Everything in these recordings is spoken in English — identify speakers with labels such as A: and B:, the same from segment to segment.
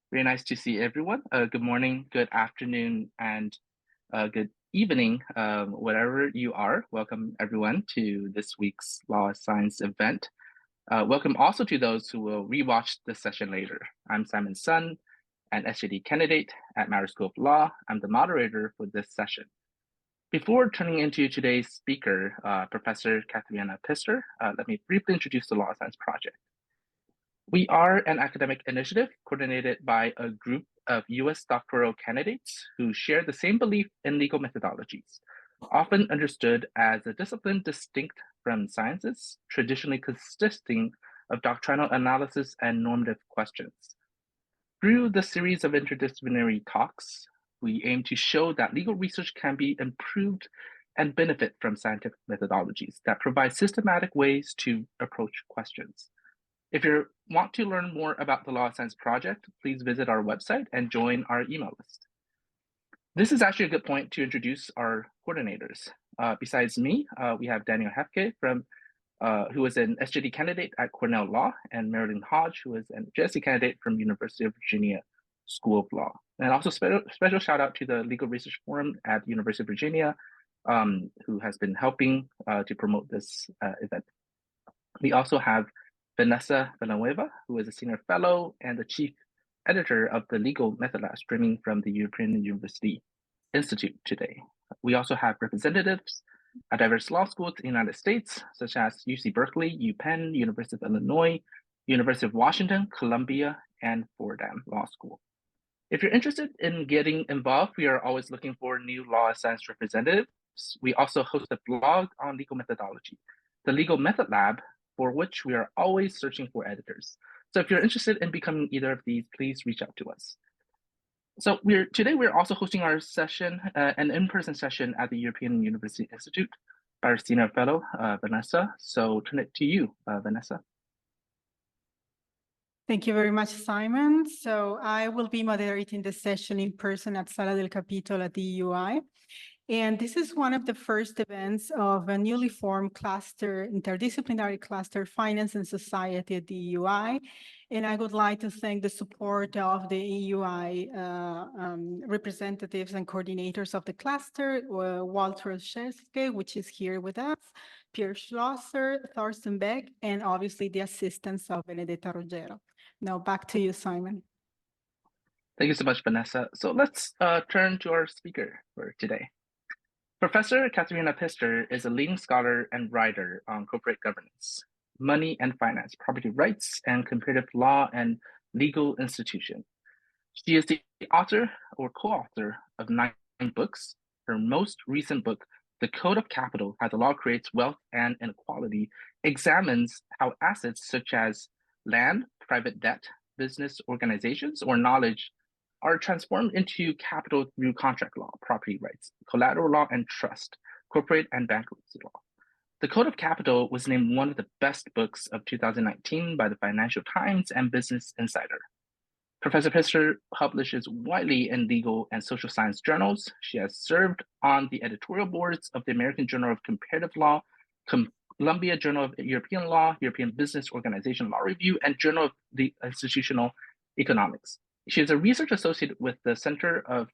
A: Very nice to see everyone. Good morning, good afternoon, and good evening, wherever you are. Welcome everyone to this week's Law Science event. Welcome also to those who will rewatch this session later. I'm Simon Sun, an SJD candidate at Matter School of Law. I'm the moderator for this session. Before turning into today's speaker, Professor Katharina Pistor, let me briefly introduce the Law Science Project. We are an academic initiative coordinated by a group of US doctoral candidates who share the same belief in legal methodologies, often understood as a discipline distinct from sciences, traditionally consisting of doctrinal analysis and normative questions. Through the series of interdisciplinary talks, we aim to show that legal research can be improved and benefit from scientific methodologies that provide systematic ways to approach questions. If you want to learn more about the Law Science Project, please visit our website and join our email list. This is actually a good point to introduce our coordinators. Besides me, we have Daniel Hefke who is an SJD candidate at Cornell Law, and Marilyn Hodge, who is an JSC candidate from University of Virginia School of Law. And also special shout out to the Legal Research Forum at University of Virginia, who has been helping to promote this event. We also have Vanessa Villanueva, who is a senior fellow and the chief editor of the Legal Method Lab, streaming from the European University Institute today. We also have representatives at diverse law schools in the United States, such as UC Berkeley, UPenn, University of Illinois, University of Washington, Columbia, and Fordham Law School. If you're interested in getting involved, we are always looking for new law science representatives. We also host a blog on legal methodology, the Legal Method Lab, for which we are always searching for editors. So if you're interested in becoming either of these, please reach out to us. So today we're also hosting our session, an in-person session at the European University Institute by our senior fellow, Vanessa. So turn it to you, Vanessa.
B: Thank you very much, Simon. So I will be moderating the session in person at Sala del Capitolo at the EUI. And this is one of the first events of a newly formed cluster, interdisciplinary cluster, Finance and Society at the EUI. And I would like to thank the support of the EUI representatives and coordinators of the cluster, Walter Scheske, which is here with us, Pierre Schlosser, Thorsten Beck, and obviously the assistance of Benedetta Rogero. Now back to you, Simon.
A: Thank you so much, Vanessa. So let's turn to our speaker for today. Professor Katharina Pistor is a leading scholar and writer on corporate governance, money and finance, property rights, and comparative law and legal institution. She is the author or co-author of 9 books. Her most recent book, The Code of Capital: How the Law Creates Wealth and Inequality, examines how assets such as land, private debt, business organizations, or knowledge are transformed into capital through contract law, property rights, collateral law, and trust, corporate and bankruptcy law. The Code of Capital was named one of the best books of 2019 by the Financial Times and Business Insider. Professor Pistor publishes widely in legal and social science journals. She has served on the editorial boards of the American Journal of Comparative Law, Columbia Journal of European Law, European Business Organization Law Review, and Journal of the Institutional Economics. She is a research associate with the Center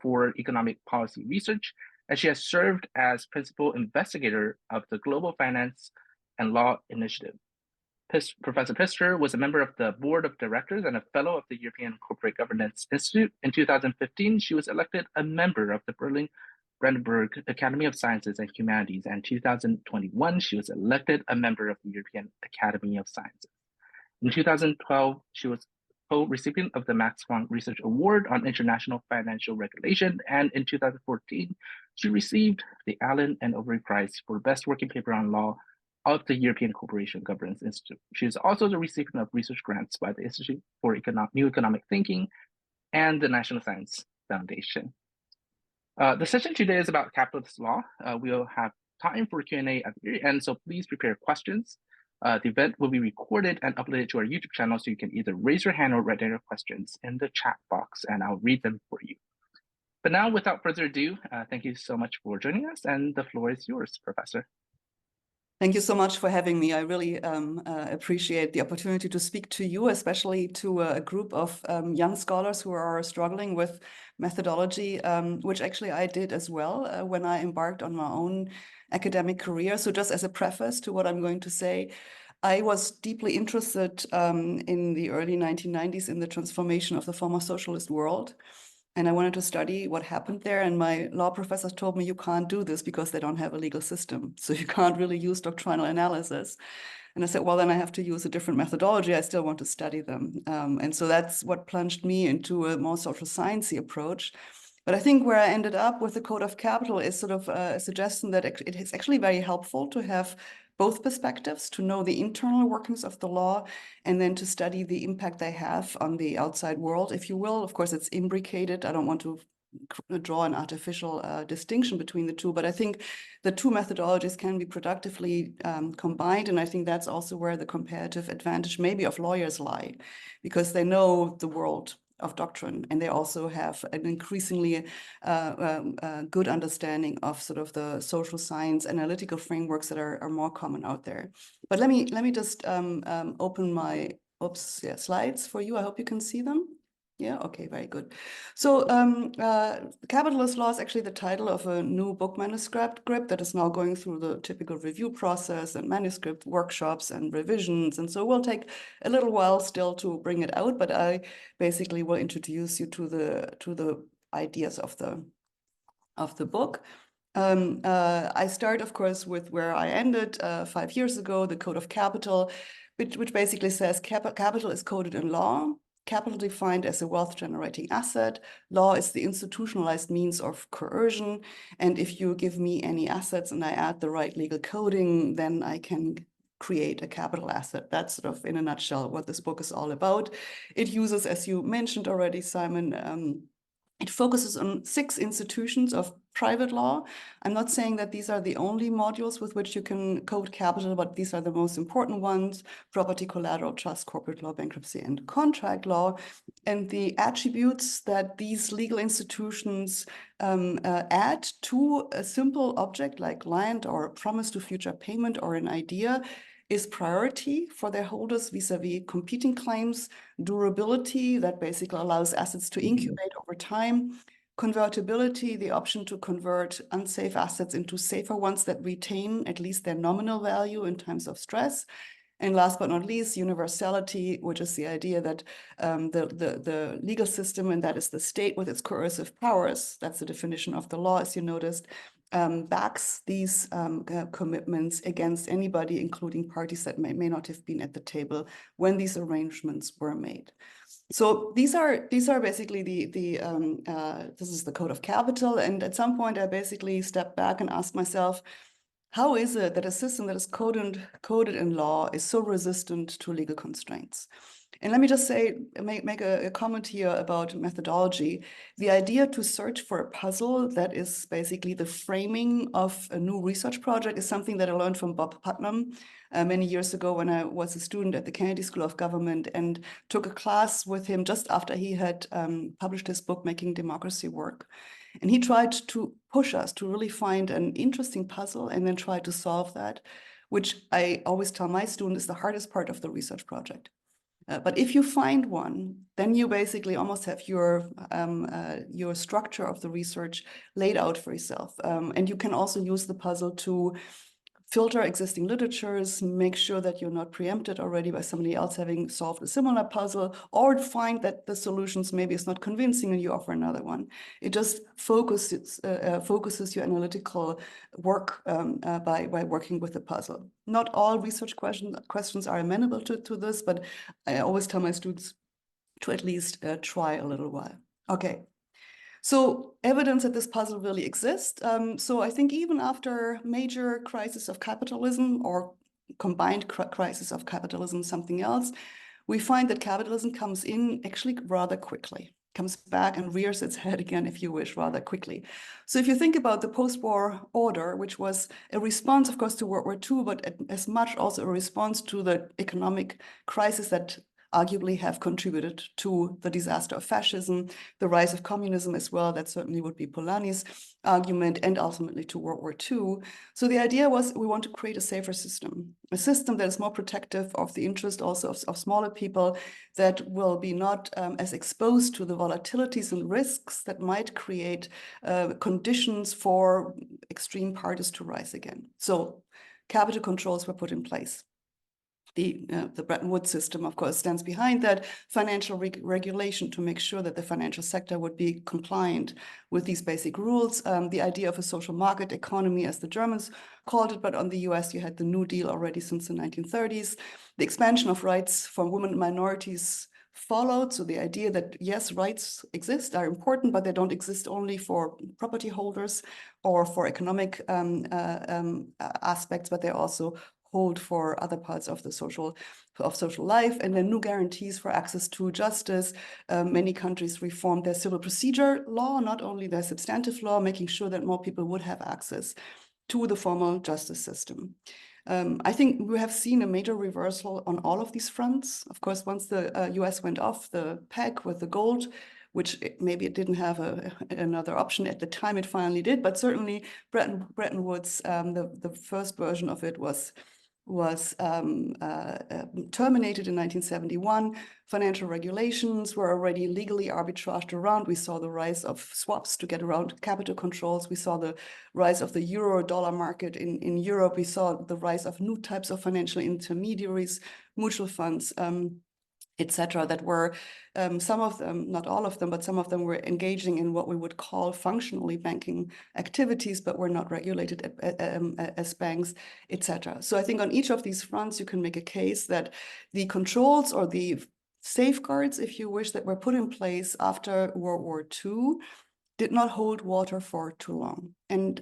A: for Economic Policy Research, and she has served as principal investigator of the Global Finance and Law Initiative. Professor Pistor was a member of the board of directors and a fellow of the European Corporate Governance Institute. In 2015, she was elected a member of the Berlin Brandenburg Academy of Sciences and Humanities, and in 2021, she was elected a member of the European Academy of Sciences. In 2012, she was co-recipient of the Max Planck Research Award on International Financial Regulation, and in 2014, she received the Allen and Overy Prize for Best Working Paper on Law of the European Corporation Governance Institute. She is also the recipient of research grants by the Institute for New Economic Thinking and the National Science Foundation. The session today is about capitalist law. We'll have time for Q&A at the very end, so please prepare questions. The event will be recorded and uploaded to our YouTube channel, so you can either raise your hand or write down your questions in the chat box, and I'll read them for you. But now, without further ado, thank you so much for joining us, and the floor is yours, Professor.
C: Thank you so much for having me. I really appreciate the opportunity to speak to you, especially to a group of young scholars who are struggling with methodology, which actually I did as well when I embarked on my own academic career. So just as a preface to what I'm going to say, I was deeply interested in the early 1990s in the transformation of the former socialist world. And I wanted to study what happened there. And my law professors told me, you can't do this because they don't have a legal system. So you can't really use doctrinal analysis. And I said, well, then I have to use a different methodology. I still want to study them. And so that's what plunged me into a more social sciencey approach. But I think where I ended up with the Code of Capital is sort of a suggestion that it is actually very helpful to have both perspectives, to know the internal workings of the law, and then to study the impact they have on the outside world, if you will. Of course, it's imbricated. I don't want to draw an artificial distinction between the two, but I think the two methodologies can be productively combined. And I think that's also where the comparative advantage maybe of lawyers lie, because they know the world of doctrine, and they also have an increasingly good understanding of sort of the social science analytical frameworks that are more common out there. But let me just open my slides for you. I hope you can see them. Yeah, okay, very good. So Capitalist Law is actually the title of a new book manuscript that is now going through the typical review process and manuscript workshops and revisions. And so it will take a little while still to bring it out, but I basically will introduce you to the ideas of the book. I start, of course, with where I ended 5 years ago, the Code of Capital, which basically says capital is coded in law. Capital defined as a wealth-generating asset. Law is the institutionalized means of coercion. And if you give me any assets and I add the right legal coding, then I can create a capital asset. That's sort of, in a nutshell, what this book is all about. It uses, as you mentioned already, Simon, it focuses on 6 institutions of private law. I'm not saying that these are the only modules with which you can code capital, but these are the most important ones: property, collateral, trust, corporate law, bankruptcy, and contract law. And the attributes that these legal institutions add to a simple object like land or a promise to future payment or an idea is priority for their holders vis-a-vis competing claims, durability that basically allows assets to incubate over time, convertibility, the option to convert unsafe assets into safer ones that retain at least their nominal value in times of stress. And last but not least, universality, which is the idea that the legal system, and that is the state with its coercive powers, that's the definition of the law, as you noticed, backs these commitments against anybody, including parties that may not have been at the table when these arrangements were made. So these are basically this is the Code of Capital. And at some point, I basically stepped back and asked myself, how is it that a system that is coded in law is so resistant to legal constraints? And let me just say, make a comment here about methodology. The idea to search for a puzzle that is basically the framing of a new research project is something that I learned from Bob Putnam many years ago when I was a student at the Kennedy School of Government and took a class with him just after he had published his book, Making Democracy Work. And he tried to push us to really find an interesting puzzle and then try to solve that, which I always tell my students is the hardest part of the research project. But if you find one, then you basically almost have your structure of the research laid out for yourself. And you can also use the puzzle to filter existing literatures, make sure that you're not preempted already by somebody else having solved a similar puzzle, or find that the solutions maybe is not convincing and you offer another one. It just focuses your analytical work by working with the puzzle. Not all research questions are amenable to this, but I always tell my students to at least try a little while. Okay. So evidence that this puzzle really exists. So I think even after major crisis of capitalism or combined crisis of capitalism, something else, we find that capitalism comes in actually rather quickly, comes back and rears its head again, if you wish, rather quickly. So if you think about the post-war order, which was a response, of course, to World War II, but as much also a response to the economic crisis that arguably have contributed to the disaster of fascism, the rise of communism as well. That certainly would be Polanyi's argument, and ultimately to World War II. So the idea was we want to create a safer system, a system that is more protective of the interest also of smaller people, that will be not as exposed to the volatilities and risks that might create conditions for extreme parties to rise again. So capital controls were put in place. The Bretton Woods system, of course, stands behind that, financial regulation to make sure that the financial sector would be compliant with these basic rules. The idea of a social market economy, as the Germans called it, but on the US, you had the New Deal already since the 1930s. The expansion of rights for women and minorities followed. So the idea that, yes, rights exist, are important, but they don't exist only for property holders or for economic aspects, but they also hold for other parts of the social life. And then new guarantees for access to justice. Many countries reformed their civil procedure law, not only their substantive law, making sure that more people would have access to the formal justice system. I think we have seen a major reversal on all of these fronts. Of course, once the US went off the peg with the gold, which maybe it didn't have another option at the time, it finally did, but certainly Bretton Woods, the first version of it was terminated in 1971. Financial regulations were already legally arbitraged around. We saw the rise of swaps to get around capital controls. We saw the rise of the euro-dollar market in Europe. We saw the rise of new types of financial intermediaries, mutual funds, etc., that were, some of them, not all of them, but some of them were engaging in what we would call functionally banking activities, but were not regulated as banks, etc. So I think on each of these fronts, you can make a case that the controls or the safeguards, if you wish, that were put in place after World War II did not hold water for too long. And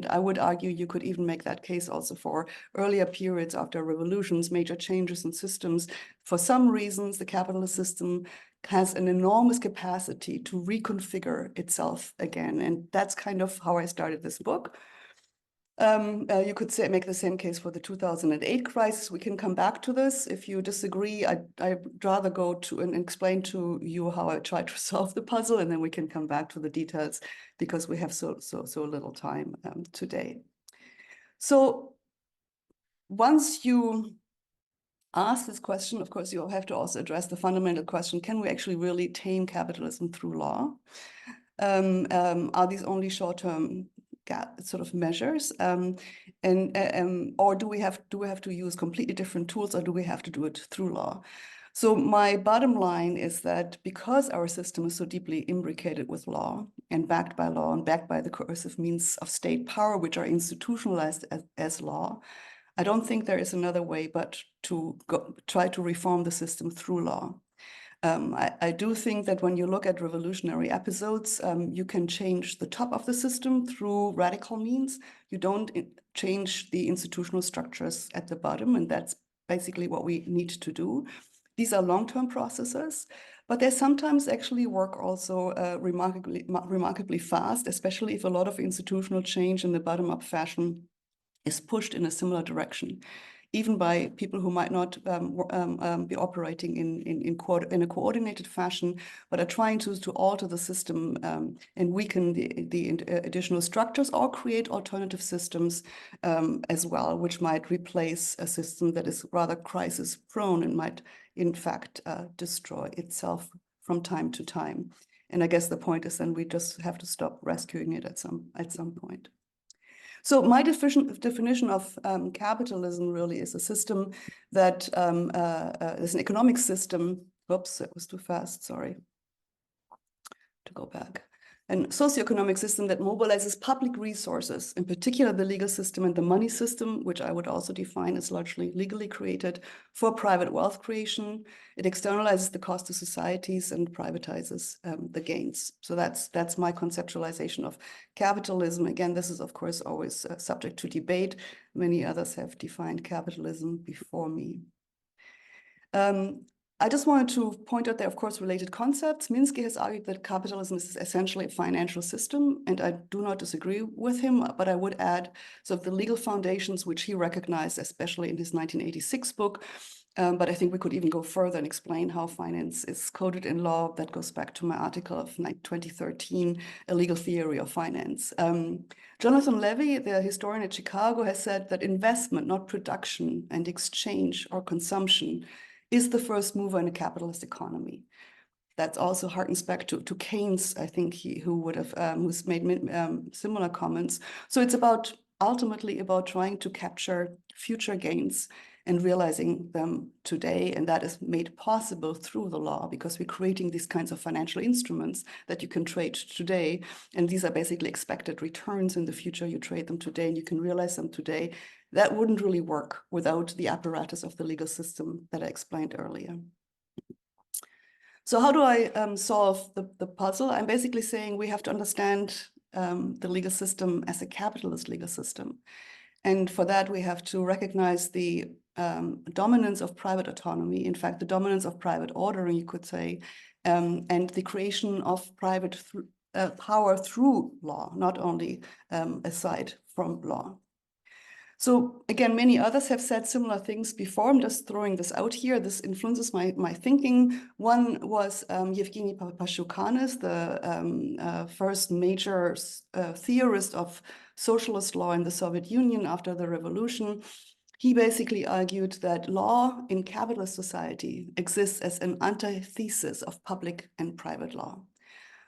C: I would argue you could even make that case also for earlier periods after revolutions, major changes in systems. For some reasons, the capitalist system has an enormous capacity to reconfigure itself again. And that's kind of how I started this book. You could make the same case for the 2008 crisis. We can come back to this. If you disagree, I'd rather go to and explain to you how I tried to solve the puzzle, and then we can come back to the details because we have so little time today. So once you ask this question, of course, you'll have to also address the fundamental question: can we actually really tame capitalism through law? Are these only short-term sort of measures, or do we have to use completely different tools, or do we have to do it through law? So my bottom line is that because our system is so deeply imbricated with law and backed by law and backed by the coercive means of state power, which are institutionalized as law, I don't think there is another way but to try to reform the system through law. I do think that when you look at revolutionary episodes, you can change the top of the system through radical means. You don't change the institutional structures at the bottom, and that's basically what we need to do. These are long-term processes, but they sometimes actually work also remarkably fast, especially if a lot of institutional change in the bottom-up fashion is pushed in a similar direction, even by people who might not be operating in a coordinated fashion, but are trying to alter the system and weaken the additional structures or create alternative systems as well, which might replace a system that is rather crisis-prone and might, in fact, destroy itself from time to time. And I guess the point is then we just have to stop rescuing it at some point. So my definition of capitalism really is a system that is an economic system. Oops, that was too fast, sorry. To go back. A socioeconomic system that mobilizes public resources, in particular the legal system and the money system, which I would also define as largely legally created, for private wealth creation. It externalizes the cost to societies and privatizes the gains. So that's my conceptualization of capitalism. Again, this is, of course, always subject to debate. Many others have defined capitalism before me. I just wanted to point out there, of course, related concepts. Minsky has argued that capitalism is essentially a financial system, and I do not disagree with him, but I would add sort of the legal foundations which he recognized, especially in his 1986 book, But I think we could even go further and explain how finance is coded in law. That goes back to my article of 2013, A Legal Theory of Finance. Jonathan Levy, the historian at Chicago, has said that investment, not production and exchange or consumption, is the first mover in a capitalist economy. That also harkens back to Keynes, I think, who's made similar comments. So it's ultimately about trying to capture future gains and realizing them today. And that is made possible through the law, because we're creating these kinds of financial instruments that you can trade today. And these are basically expected returns in the future. You trade them today and you can realize them today. That wouldn't really work without the apparatus of the legal system that I explained earlier. So how do I solve the puzzle? I'm basically saying we have to understand the legal system as a capitalist legal system. And for that, we have to recognize the dominance of private autonomy, in fact, the dominance of private ordering, you could say, and the creation of private power through law, not only aside from law. So again, many others have said similar things before. I'm just throwing this out here. This influences my thinking. One was Yevgeny Pashukanis, the first major theorist of socialist law in the Soviet Union after the revolution. He basically argued that law in capitalist society exists as an antithesis of public and private law.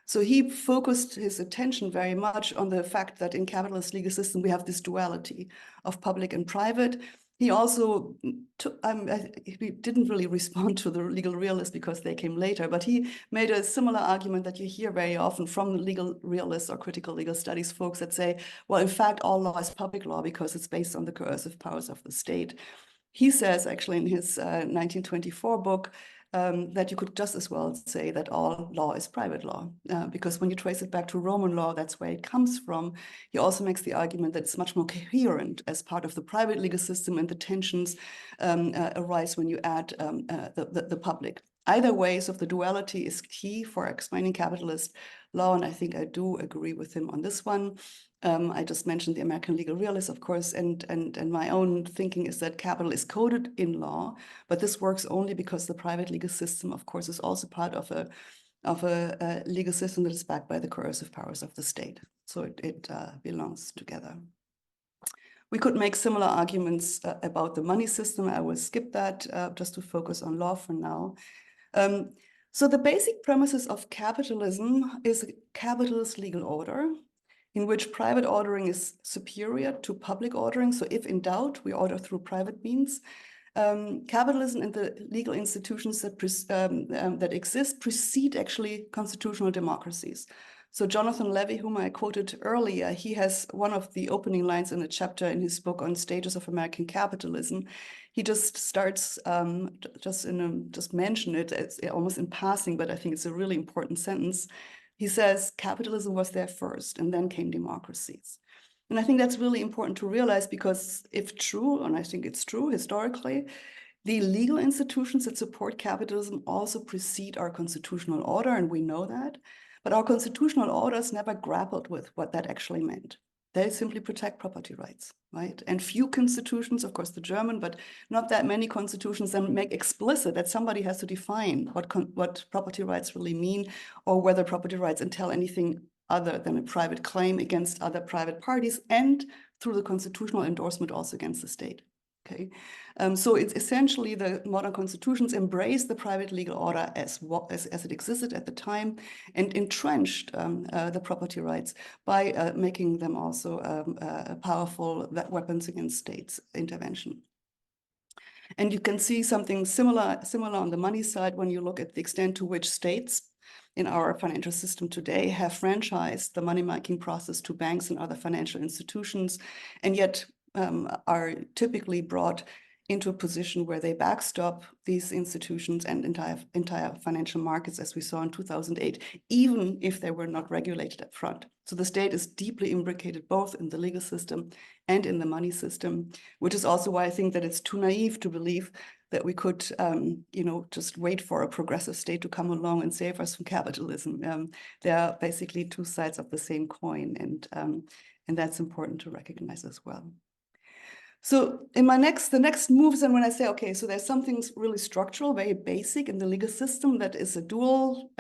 C: So he focused his attention very much on the fact that in capitalist legal system, we have this duality of public and private. He also he didn't really respond to the legal realists because they came later, but he made a similar argument that you hear very often from the legal realists or critical legal studies folks that say, well, in fact, all law is public law because it's based on the coercive powers of the state. He says, actually, in his 1924 book, that you could just as well say that all law is private law, because when you trace it back to Roman law, that's where it comes from. He also makes the argument that it's much more coherent as part of the private legal system, and the tensions arise when you add the public. Either way, so the duality is key for explaining capitalist law, and I think I do agree with him on this one. I just mentioned the American legal realists, of course, and my own thinking is that capital is coded in law, but this works only because the private legal system, of course, is also part of a legal system that is backed by the coercive powers of the state. So it belongs together. We could make similar arguments about the money system. I will skip that just to focus on law for now. So the basic premises of capitalism is a capitalist legal order in which private ordering is superior to public ordering. So if in doubt, we order through private means. Capitalism and the legal institutions that exist precede actually constitutional democracies. So Jonathan Levy, whom I quoted earlier, he has one of the opening lines in a chapter in his book on Stages of American Capitalism. He just starts, just mention it, it's almost in passing, but I think it's a really important sentence. He says, capitalism was there first, and then came democracies. And I think that's really important to realize, because if true, and I think it's true historically, the legal institutions that support capitalism also precede our constitutional order, and we know that. But our constitutional orders never grappled with what that actually meant. They simply protect property rights, right? And few constitutions, of course, the German, but not that many constitutions then make explicit that somebody has to define what property rights really mean, or whether property rights entail anything other than a private claim against other private parties, and through the constitutional endorsement also against the state. Okay, so it's essentially the modern constitutions embrace the private legal order as it existed at the time, and entrenched the property rights by making them also powerful weapons against states' intervention. And you can see something similar on the money side when you look at the extent to which states in our financial system today have franchised the money-making process to banks and other financial institutions, and yet are typically brought into a position where they backstop these institutions and entire financial markets, as we saw in 2008, even if they were not regulated up front. So the state is deeply imbricated both in the legal system and in the money system, which is also why I think that it's too naive to believe that we could, just wait for a progressive state to come along and save us from capitalism. They are basically two sides of the same coin, and that's important to recognize as well. So in the next moves, and when I say, okay, so there's something really structural, very basic in the legal system that has a dual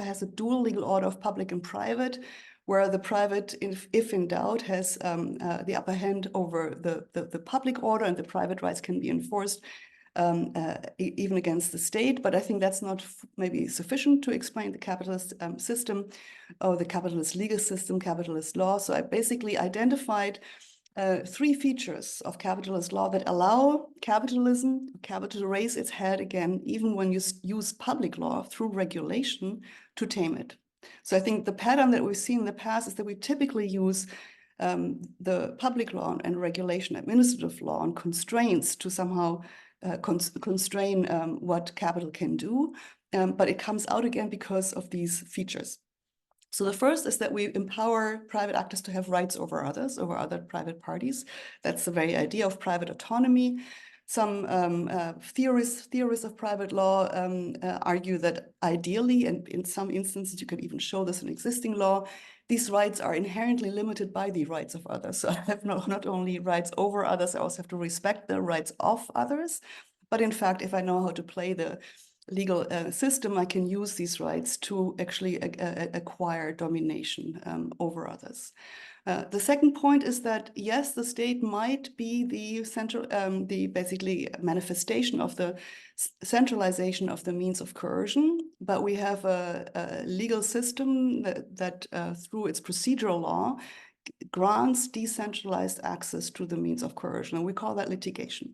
C: legal order of public and private, where the private, if in doubt, has the upper hand over the public order, and the private rights can be enforced even against the state. But I think that's not maybe sufficient to explain the capitalist system or the capitalist legal system, capitalist law. So I basically identified three features of capitalist law that allow capital to raise its head again, even when you use public law through regulation to tame it. So I think the pattern that we've seen in the past is that we typically use the public law and regulation, administrative law, and constraints to somehow constrain what capital can do, but it comes out again because of these features. So the first is that we empower private actors to have rights over others, over other private parties. That's the very idea of private autonomy. Some theorists of private law argue that ideally, and in some instances you could even show this in existing law, these rights are inherently limited by the rights of others. So I have not only rights over others, I also have to respect the rights of others. But in fact, if I know how to play the legal system, I can use these rights to actually acquire domination over others. The second point is that, yes, the state might be the central, the basically manifestation of the centralization of the means of coercion, but we have a legal system that through its procedural law grants decentralized access to the means of coercion, and we call that litigation.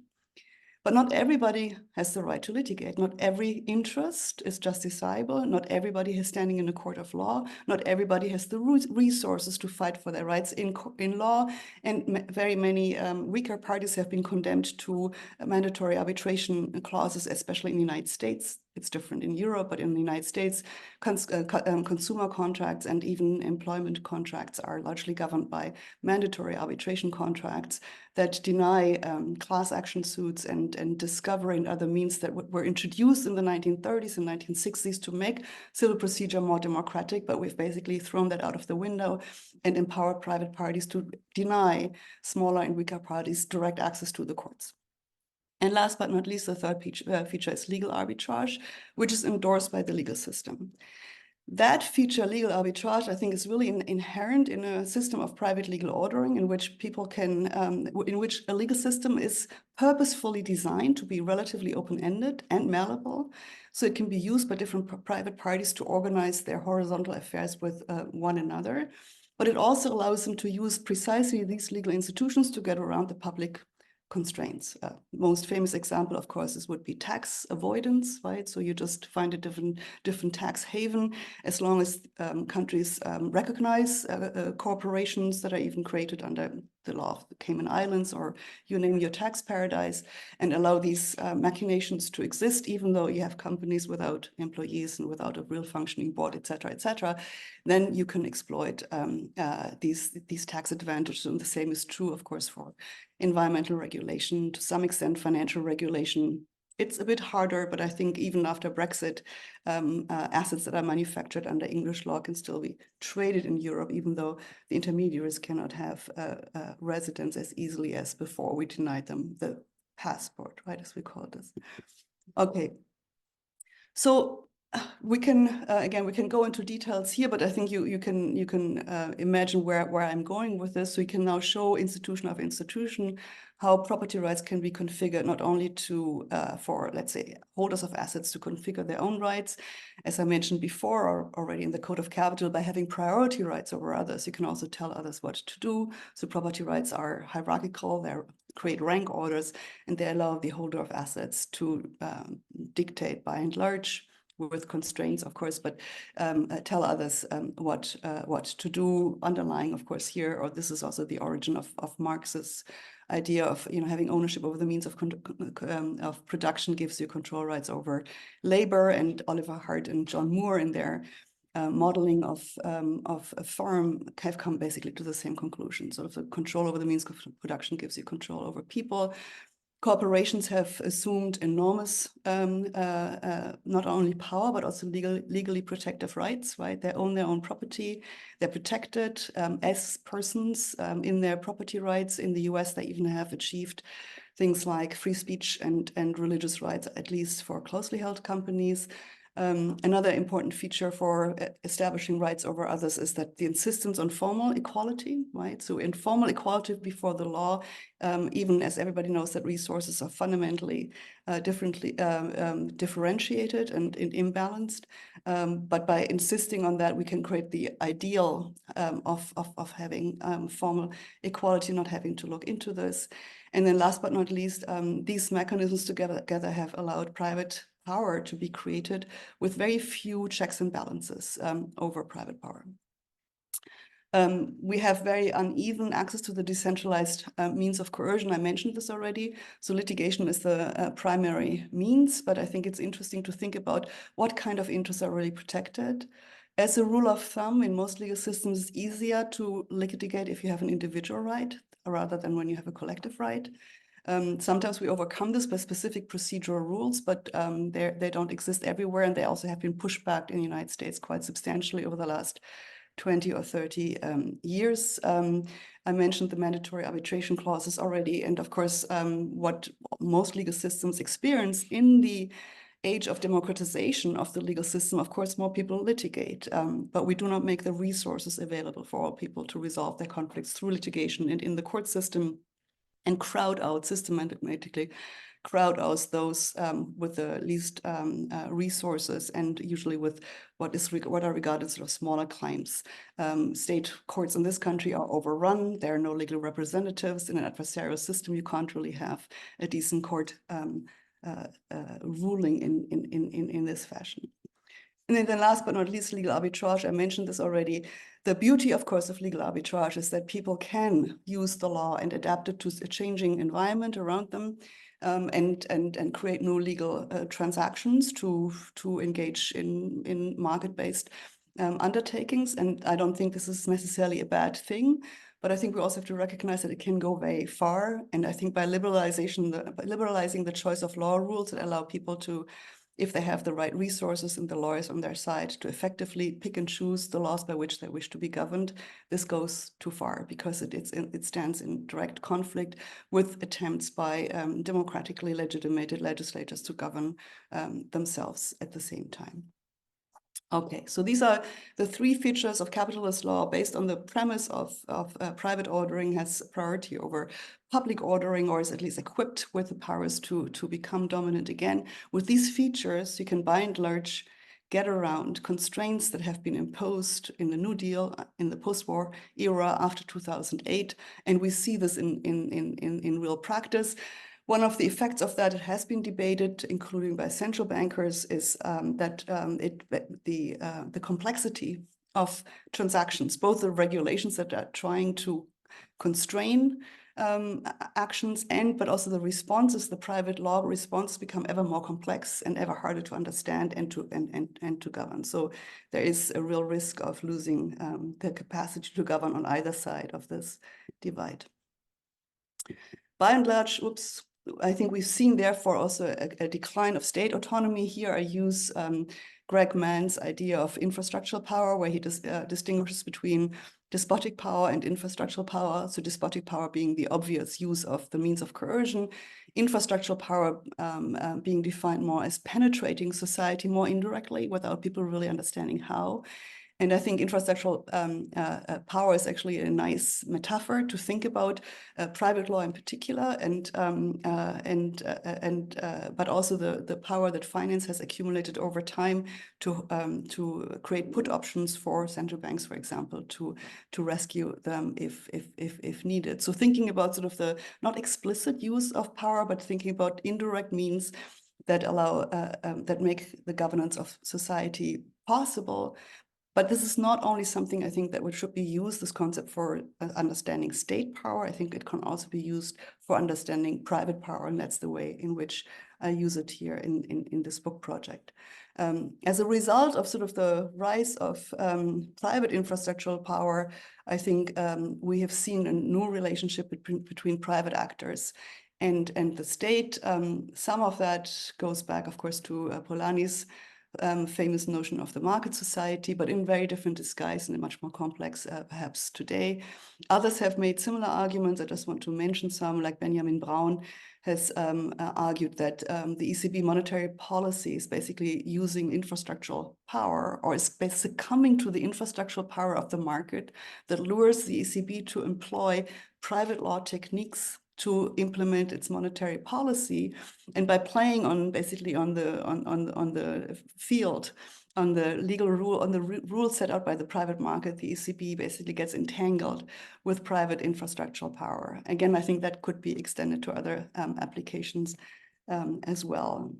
C: But not everybody has the right to litigate. Not every interest is justiciable. Not everybody is standing in a court of law. Not everybody has the resources to fight for their rights in law. And very many weaker parties have been condemned to mandatory arbitration clauses, especially in the United States. It's different in Europe, but in the United States, consumer contracts and even employment contracts are largely governed by mandatory arbitration contracts that deny class action suits and discovery and other means that were introduced in the 1930s and 1960s to make civil procedure more democratic, but we've basically thrown that out of the window and empowered private parties to deny smaller and weaker parties direct access to the courts. And last but not least, the third feature is legal arbitrage, which is endorsed by the legal system. That feature, legal arbitrage, I think is really inherent in a system of private legal ordering in which people can, in which a legal system is purposefully designed to be relatively open-ended and malleable. So it can be used by different private parties to organize their horizontal affairs with one another. But it also allows them to use precisely these legal institutions to get around the public constraints. Most famous example, of course, would be tax avoidance, right? So you just find a different tax haven as long as countries recognize corporations that are even created under the law of the Cayman Islands, or you name your tax paradise, and allow these machinations to exist, even though you have companies without employees and without a real functioning board, et cetera, then you can exploit these tax advantages. And the same is true, of course, for environmental regulation, to some extent financial regulation. It's a bit harder, but I think even after Brexit, assets that are manufactured under English law can still be traded in Europe, even though the intermediaries cannot have residence as easily as before we denied them the passport, right, as we call this. Okay, so we can again, we can go into details here, but I think you can imagine where I'm going with this. So we can now show institution of institution how property rights can be configured, not only to for, let's say, holders of assets to configure their own rights, as I mentioned before, or already in the Code of Capital, by having priority rights over others. You can also tell others what to do. So property rights are hierarchical, they create rank orders, and they allow the holder of assets to dictate by and large, with constraints, of course, but tell others what to do. Underlying, of course, here, or this is also the origin of Marx's idea of having ownership over the means of production gives you control rights over labor, and Oliver Hart and John Moore in their modeling of a firm have come basically to the same conclusion. So if the control over the means of production gives you control over people, Corporations have assumed enormous, not only power, but also legally protective rights, right? They own their own property. They're protected as persons in their property rights. In the US, they even have achieved things like free speech and religious rights, at least for closely held companies. Another important feature for establishing rights over others is that the insistence on formal equality, right? So informal equality before the law, even as everybody knows that resources are fundamentally differentiated and imbalanced. But by insisting on that, we can create the ideal of having formal equality, not having to look into this. And then last but not least, these mechanisms together have allowed private power to be created with very few checks and balances over private power. We have very uneven access to the decentralized means of coercion. I mentioned this already. So litigation is the primary means, but I think it's interesting to think about what kind of interests are really protected. As a rule of thumb, in most legal systems, it's easier to litigate if you have an individual right rather than when you have a collective right. Sometimes we overcome this by specific procedural rules, but they don't exist everywhere, and they also have been pushed back in the United States quite substantially over the last 20 or 30 years. I mentioned the mandatory arbitration clauses already, and of course, what most legal systems experience in the age of democratization of the legal system, of course, more people litigate, but we do not make the resources available for all people to resolve their conflicts through litigation and in the court system, and systematically crowd out those with the least resources, and usually with what are regarded sort of smaller claims. State courts in this country are overrun. There are no legal representatives. In an adversarial system, you can't really have a decent court ruling in this fashion. And then last but not least, legal arbitrage. I mentioned this already. The beauty, of course, of legal arbitrage is that people can use the law and adapt it to a changing environment around them, and create new legal transactions to engage in market-based undertakings. And I don't think this is necessarily a bad thing, but I think we also have to recognize that it can go very far. And I think by liberalizing the choice of law rules that allow people to, if they have the right resources and the lawyers on their side, to effectively pick and choose the laws by which they wish to be governed, this goes too far, because it stands in direct conflict with attempts by democratically legitimated legislators to govern themselves at the same time. Okay, so these are the three features of capitalist law based on the premise of private ordering has priority over public ordering, or is at least equipped with the powers to become dominant again. With these features, you can by and large get around constraints that have been imposed in the New Deal, in the post-war era after 2008, and we see this in real practice. One of the effects of that, it has been debated, including by central bankers, is that the complexity of transactions, both the regulations that are trying to constrain actions, but also the responses, the private law responses, become ever more complex and ever harder to understand and to govern. So there is a real risk of losing the capacity to govern on either side of this divide. By and large, I think we've seen, therefore, also a decline of state autonomy. Here I use Greg Mann's idea of infrastructural power, where he distinguishes between despotic power and infrastructural power. So despotic power being the obvious use of the means of coercion, infrastructural power being defined more as penetrating society more indirectly without people really understanding how. And I think infrastructural power is actually a nice metaphor to think about private law in particular, but also the power that finance has accumulated over time to create put options for central banks, for example, to rescue them if needed. So thinking about sort of the not explicit use of power, but thinking about indirect means that allow that make the governance of society possible. But this is not only something I think that should be used, this concept, for understanding state power. I think it can also be used for understanding private power, and that's the way in which I use it here in this book project. As a result of sort of the rise of private infrastructural power, I think we have seen a new relationship between private actors and the state. Some of that goes back, of course, to Polanyi's famous notion of the market society, but in very different disguise and much more complex, perhaps today. Others have made similar arguments. I just want to mention some, like Benjamin Braun has argued that the ECB monetary policy is basically using infrastructural power, or is succumbing to the infrastructural power of the market that lures the ECB to employ private law techniques to implement its monetary policy. And by playing on basically on the field, on the legal rule, on the rules set out by the private market, the ECB basically gets entangled with private infrastructural power. Again, I think that could be extended to other applications as well.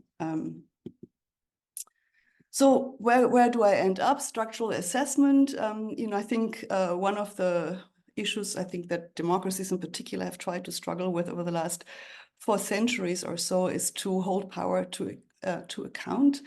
C: So where do I end up? Structural assessment. I think one of the issues I think that democracies in particular have tried to struggle with over the last 4 centuries or so is to hold power to account.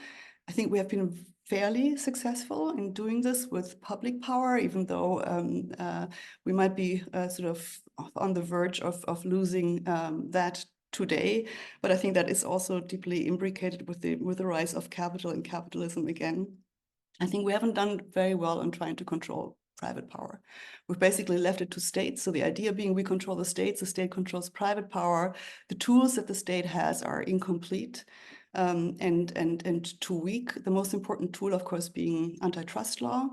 C: I think we have been fairly successful in doing this with public power, even though we might be sort of on the verge of losing that today. But I think that is also deeply imbricated with the rise of capital and capitalism again. I think we haven't done very well on trying to control private power. We've basically left it to states. So the idea being we control the state controls private power. The tools that the state has are incomplete and too weak. The most important tool, of course, being antitrust law.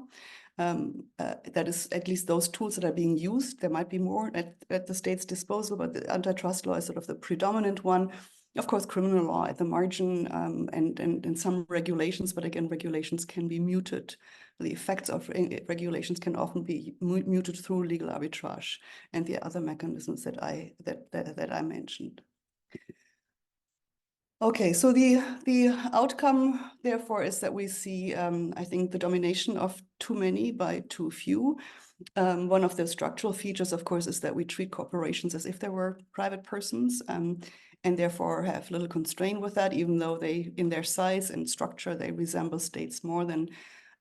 C: That is at least those tools that are being used. There might be more at the state's disposal, but the antitrust law is sort of the predominant one. Of course, criminal law at the margin and some regulations, but again, regulations can be muted. The effects of regulations can often be muted through legal arbitrage and the other mechanisms that I mentioned. Okay, so the outcome, therefore, is that we see, I think, the domination of too many by too few. One of the structural features, of course, is that we treat corporations as if they were private persons, and therefore have little constraint with that, even though they, in their size and structure, they resemble states more than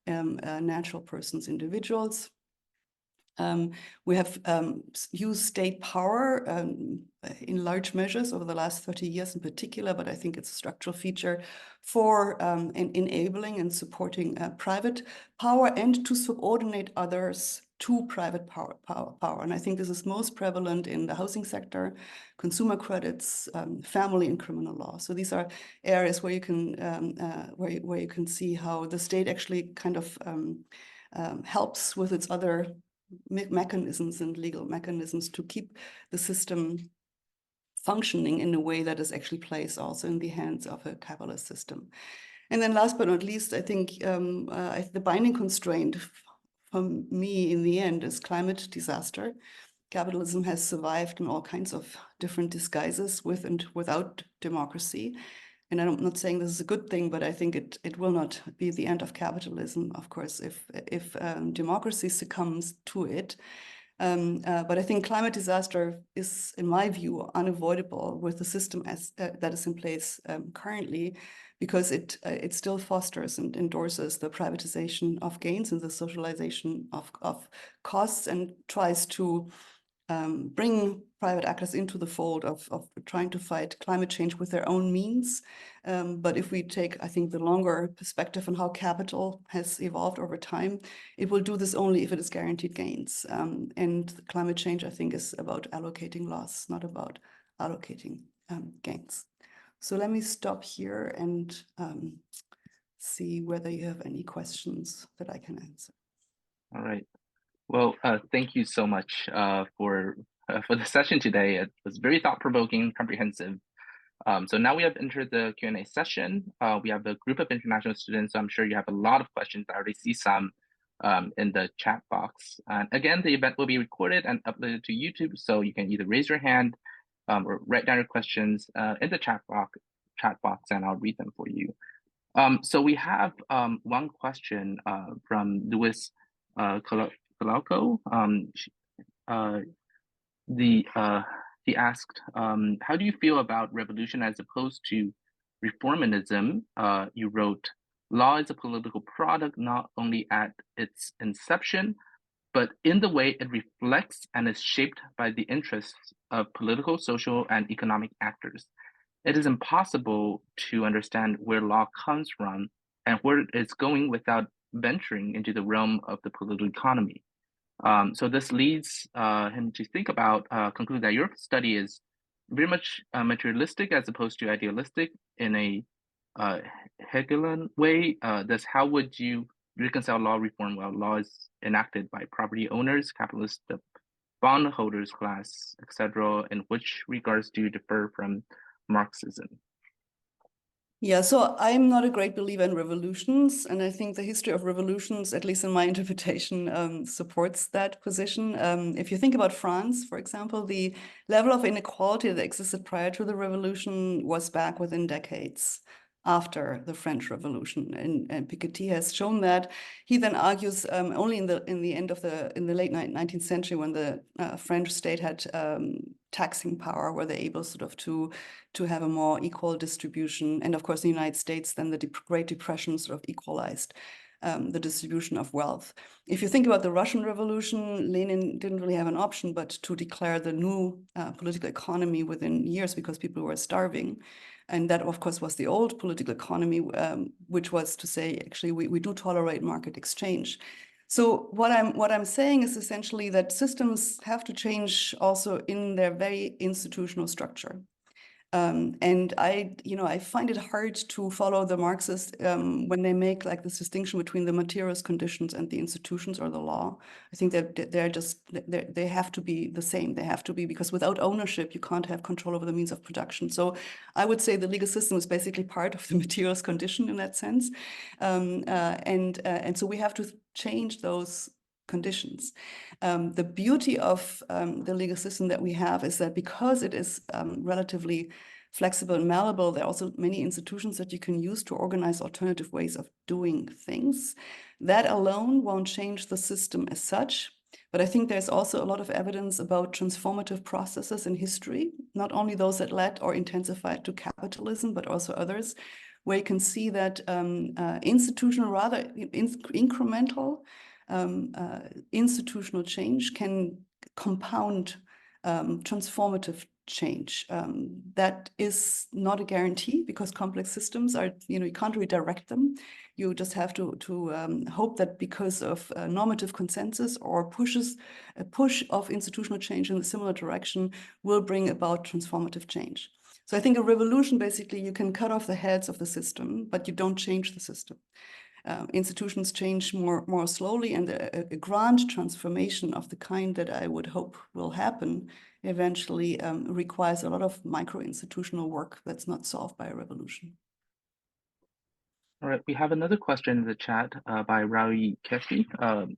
C: natural persons, individuals. We have used state power in large measures over the last 30 years in particular, but I think it's a structural feature for enabling and supporting private power and to subordinate others to private power. And I think this is most prevalent in the housing sector, consumer credits, family and criminal law. So these are areas where you can where you can see how the state actually kind of helps with its other mechanisms and legal mechanisms to keep the system functioning in a way that is actually placed also in the hands of a capitalist system. And then last but not least, I think the binding constraint for me in the end is climate disaster. Capitalism has survived in all kinds of different disguises with and without democracy. And I'm not saying this is a good thing, but I think it will not be the end of capitalism, of course, if democracy succumbs to it. But I think climate disaster is, in my view, unavoidable with the system that is in place currently, because it still fosters and endorses the privatization of gains and the socialization of costs, and tries to bring private actors into the fold of trying to fight climate change with their own means. But if we take, I think, the longer perspective on how capital has evolved over time, it will do this only if it is guaranteed gains. And climate change, I think, is about allocating loss, not about allocating gains. So let me stop here and see whether you have any questions that I can answer.
A: All right. Well, thank you so much for the session today. It was very thought-provoking, comprehensive. So now we have entered the Q&A session. We have a group of international students, so I'm sure you have a lot of questions. I already see some in the chat box. And again, the event will be recorded and uploaded to YouTube, so you can either raise your hand or write down your questions in the chat box, and I'll read them for you. So we have one question from Louis Kalauko. He asked, how do you feel about revolution as opposed to reformism? You wrote, law is a political product not only at its inception, but in the way it reflects and is shaped by the interests of political, social, and economic actors. It is impossible to understand where law comes from and where it's going without venturing into the realm of the political economy. So this leads him to conclude that your study is very much materialistic as opposed to idealistic in a Hegelian way. Thus, how would you reconcile law reform while law is enacted by property owners, capitalist bondholders class, etc.? In which regards do you differ from Marxism?
C: Yeah, so I'm not a great believer in revolutions, and I think the history of revolutions, at least in my interpretation, supports that position. If you think about France, for example, the level of inequality that existed prior to the revolution was back within decades after the French Revolution, and Piketty has shown that. He then argues only in the late 19th century, when the French state had taxing power, were they able sort of to have a more equal distribution. And of course, in the United States, then the Great Depression sort of equalized the distribution of wealth. If you think about the Russian Revolution, Lenin didn't really have an option but to declare the new political economy within years because people were starving. And that, of course, was the old political economy, which was to say, actually, we do tolerate market exchange. So what I'm saying is essentially that systems have to change also in their very institutional structure. And I find it hard to follow the Marxists when they make like this distinction between the materialist conditions and the institutions or the law. I think that they have to be the same. They have to be, because without ownership, you can't have control over the means of production. So I would say the legal system is basically part of the materialist condition in that sense. And so we have to change those conditions. The beauty of the legal system that we have is that because it is relatively flexible and malleable, there are also many institutions that you can use to organize alternative ways of doing things. That alone won't change the system as such, but I think there's also a lot of evidence about transformative processes in history, not only those that led or intensified to capitalism, but also others, where you can see that institutional, rather incremental institutional change can compound transformative change. That is not a guarantee, because complex systems are, you can't redirect them. You just have to hope that because of normative consensus or a push of institutional change in a similar direction will bring about transformative change. So I think a revolution, basically, you can cut off the heads of the system, but you don't change the system. Institutions change more slowly, and a grand transformation of the kind that I would hope will happen eventually requires a lot of micro-institutional work that's not solved by a revolution.
A: All right, we have another question in the chat by Raui Kefi.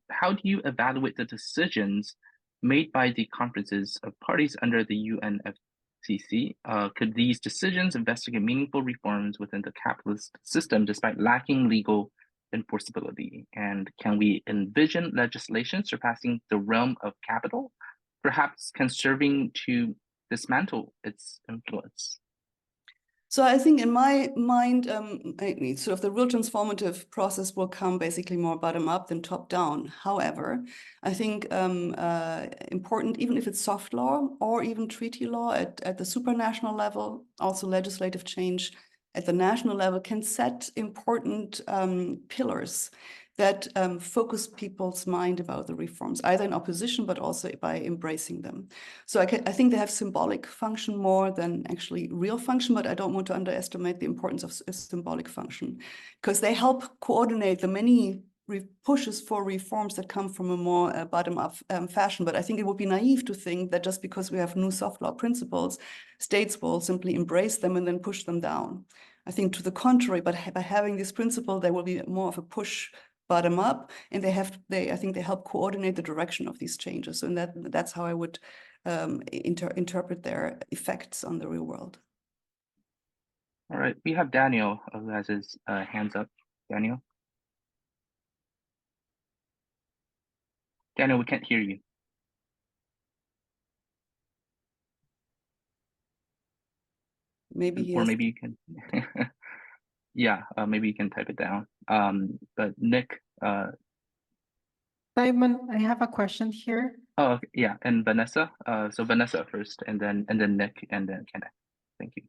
A: How do you evaluate the decisions made by the conferences of parties under the UNFCCC? Could these decisions investigate meaningful reforms within the capitalist system despite lacking legal enforceability? And can we envision legislation surpassing the realm of capital, perhaps serving to dismantle its influence?
C: So I think in my mind, sort of the real transformative process will come basically more bottom up than top down. However, I think important, even if it's soft law or even treaty law at the supranational level, also legislative change at the national level can set important pillars that focus people's mind about the reforms, either in opposition, but also by embracing them. So I think they have symbolic function more than actually real function, but I don't want to underestimate the importance of a symbolic function, because they help coordinate the many pushes for reforms that come from a more bottom-up fashion. But I think it would be naive to think that just because we have new soft law principles, states will simply embrace them and then push them down. I think to the contrary, but by having this principle, there will be more of a push bottom up, and I think they help coordinate the direction of these changes. And that's how I would interpret their effects on the real world.
A: All right, we have Daniel who has his hands up. Daniel, we can't hear you.
C: Maybe
A: maybe you can. Yeah, maybe you can type it down. But Nick,
B: Simon, I have a question here.
A: Oh, okay, yeah, and Vanessa. So Vanessa first, and then Nick, and then Kenneth. Thank you.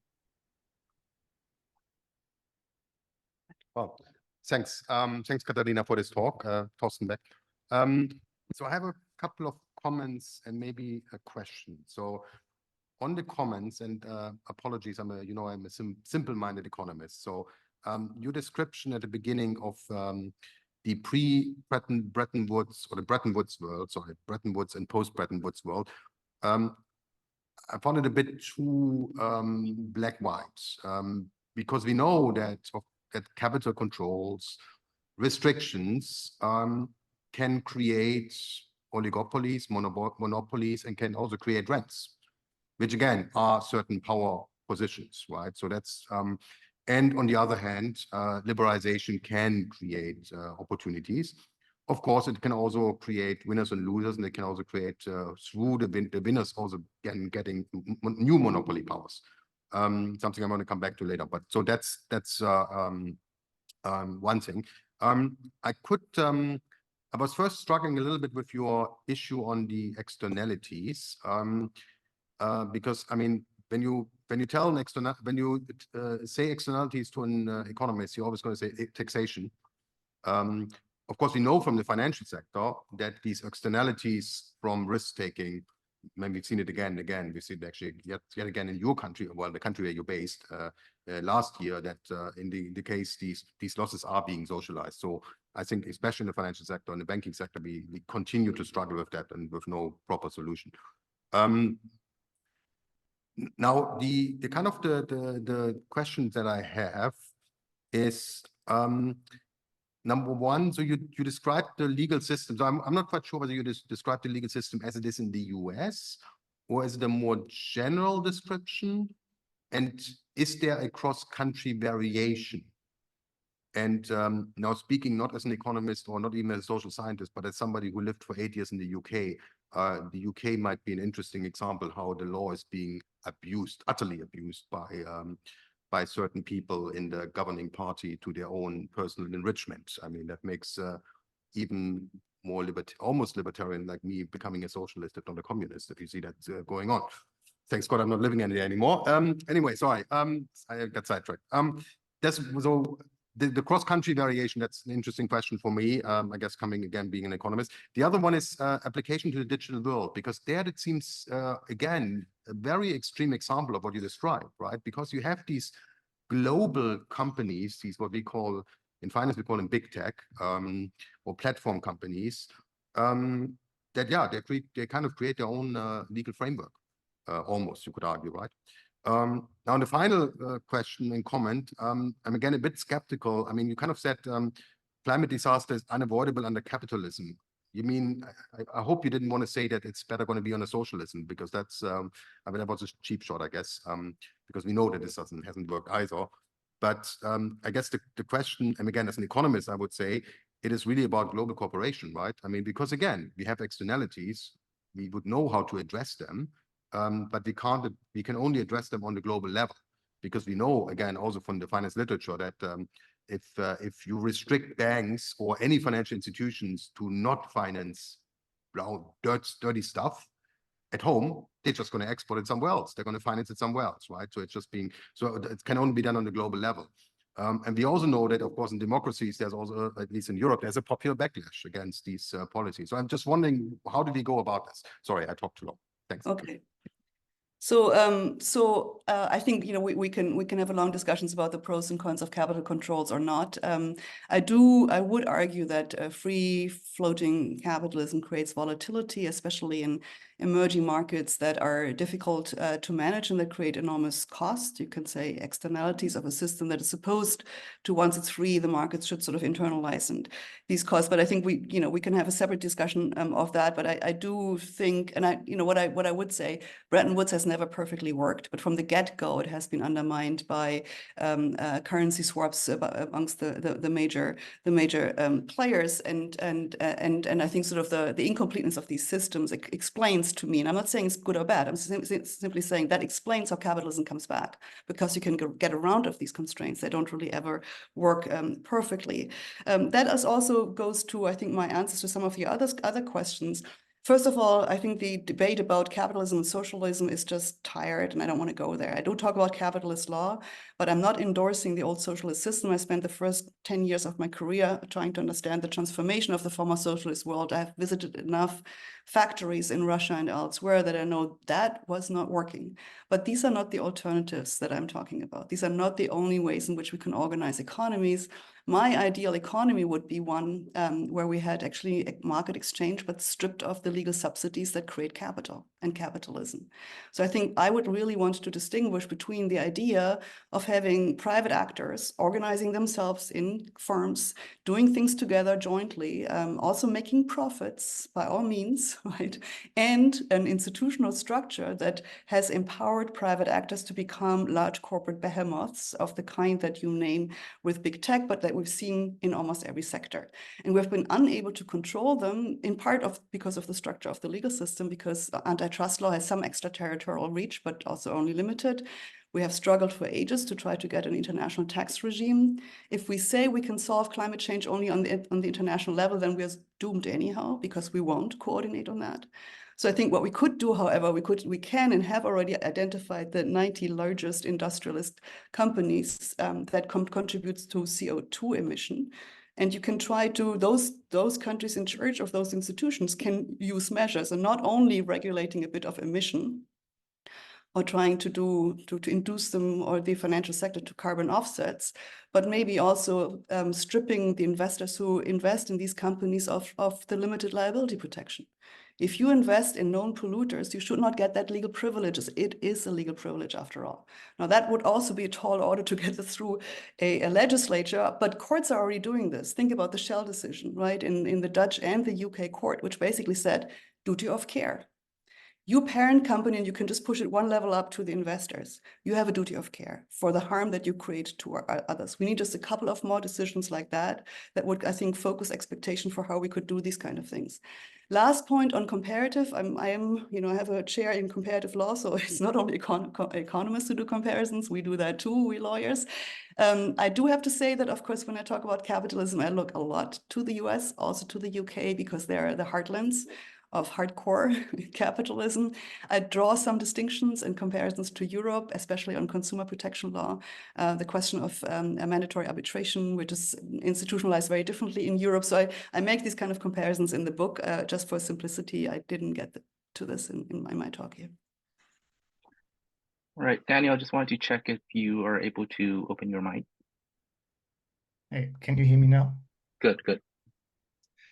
D: Well, thanks. Thanks, Katharina, for this talk. Thorsten Beck. So I have a couple of comments and maybe a question. So on the comments, and apologies, I'm a simple-minded economist. So your description at the beginning of the pre-Bretton Woods, or the Bretton Woods world, sorry, Bretton Woods and post-Bretton Woods world, I found it a bit too black-white, because we know that capital controls, restrictions can create oligopolies, monopolies, and can also create rents, which again are certain power positions, right? So that's, and on the other hand, liberalization can create opportunities. Of course, it can also create winners and losers, and it can also create, through the winners also getting new monopoly powers. Something I'm going to come back to later, but so that's one thing. I was first struggling a little bit with your issue on the externalities, because I mean, when you say externalities to an economist, you're always going to say taxation. Of course, we know from the financial sector that these externalities from risk-taking, maybe we've seen it again and again. We see it actually yet again in your country, well, the country where you're based, last year, that in the case these losses are being socialized. So I think, especially in the financial sector and the banking sector, we continue to struggle with that and with no proper solution. Now, the kind of the questions that I have is, number one, so you described the legal system. So I'm not quite sure whether you described the legal system as it is in the US, or is it a more general description? And is there a cross-country variation? And now, speaking not as an economist or not even as a social scientist, but as somebody who lived for 8 years in the UK might be an interesting example how the law is being abused, utterly abused by certain people in the governing party to their own personal enrichment. I mean, that makes even more almost libertarian like me becoming a socialist, if not a communist, if you see that going on. Thanks God I'm not living in it anymore. Anyway, sorry, I got sidetracked. So the cross-country variation, that's an interesting question for me, I guess, coming again, being an economist. The other one is application to the digital world, because there it seems, again, a very extreme example of what you described, right? Because you have these global companies, these what we call, in finance, we call them big tech, or platform companies, that, yeah, they kind of create their own legal framework, almost, you could argue, right? Now, the final question and comment, I'm again a bit skeptical. I mean, you kind of said climate disaster is unavoidable under capitalism. You mean, I hope you didn't want to say that it's better going to be under socialism, because that's, I mean, that was a cheap shot, I guess, because we know that this hasn't worked either. But I guess the question, and again, as an economist, I would say, it is really about global cooperation, right? I mean, because again, we have externalities, we would know how to address them, but we can only address them on the global level, because we know, again, also from the finance literature, that if you restrict banks or any financial institutions to not finance dirty stuff at home, they're just going to export it somewhere else. They're going to finance it somewhere else, right? So it's just so it can only be done on the global level. And we also know that, of course, in democracies, there's also, at least in Europe, there's a popular backlash against these policies. So I'm just wondering, how do we go about this? Sorry, I talked too long. Thanks.
C: Okay. So, I think, you know, we can have a long discussions about the pros and cons of capital controls or not. I would argue that free floating capitalism creates volatility, especially in emerging markets that are difficult to manage and that create enormous cost. You can say externalities of a system that is supposed to, once it's free, the markets should sort of internalize and these costs. But I think we can have a separate discussion of that. But I do think, and what I would say, Bretton Woods has never perfectly worked, but from the get-go, it has been undermined by currency swaps amongst the major players, and I think sort of the incompleteness of these systems explains to me, and I'm not saying it's good or bad, I'm simply saying that explains how capitalism comes back, because you can get around of these constraints. They don't really ever work perfectly. That also goes to, I think, my answers to some of the other questions. First of all, I think the debate about capitalism and socialism is just tired, and I don't want to go there. I do talk about capitalist law, but I'm not endorsing the old socialist system. I spent the first 10 years of my career trying to understand the transformation of the former socialist world. I've visited enough factories in Russia and elsewhere that I know that was not working. But these are not the alternatives that I'm talking about. These are not the only ways in which we can organize economies. My ideal economy would be one where we had actually a market exchange, but stripped of the legal subsidies that create capital and capitalism. So I think I would really want to distinguish between the idea of having private actors organizing themselves in firms, doing things together jointly, also making profits by all means, right? And an institutional structure that has empowered private actors to become large corporate behemoths of the kind that you name with big tech, but that we've seen in almost every sector. And we've been unable to control them, in part because of the structure of the legal system, because antitrust law has some extraterritorial reach, but also only limited. We have struggled for ages to try to get an international tax regime. If we say we can solve climate change only on the international level, then we're doomed anyhow, because we won't coordinate on that. So I think what we could do, however, we can and have already identified the 90 largest industrialist companies that contributes to CO2 emission. And you can try to, those countries in charge of those institutions can use measures, and not only regulating a bit of emission, or trying to induce them or the financial sector to carbon offsets, but maybe also stripping the investors who invest in these companies of the limited liability protection. If you invest in known polluters, you should not get that legal privileges. It is a legal privilege after all. Now that would also be a tall order to get through a legislature, but courts are already doing this. Think about the Shell decision, right? In the Dutch and the UK court, which basically said duty of care. You parent company, and you can just push it one level up to the investors. You have a duty of care for the harm that you create to others. We need just a couple of more decisions like that would, I think, focus expectation for how we could do these kind of things. Last point on comparative, I have a chair in comparative law, so it's not only economists who do comparisons, we do that too, we lawyers. I do have to say that, of course, when I talk about capitalism, I look a lot to the US, also to the UK, because they're the heartlands of hardcore capitalism. I draw some distinctions and comparisons to Europe, especially on consumer protection law, the question of mandatory arbitration, which is institutionalized very differently in Europe. So I make these kind of comparisons in the book just for simplicity. I didn't get to this in my talk here.
A: All right, Daniel, I just wanted to check if you are able to open your mic.
E: Hey, can you hear me now?
A: Good, good.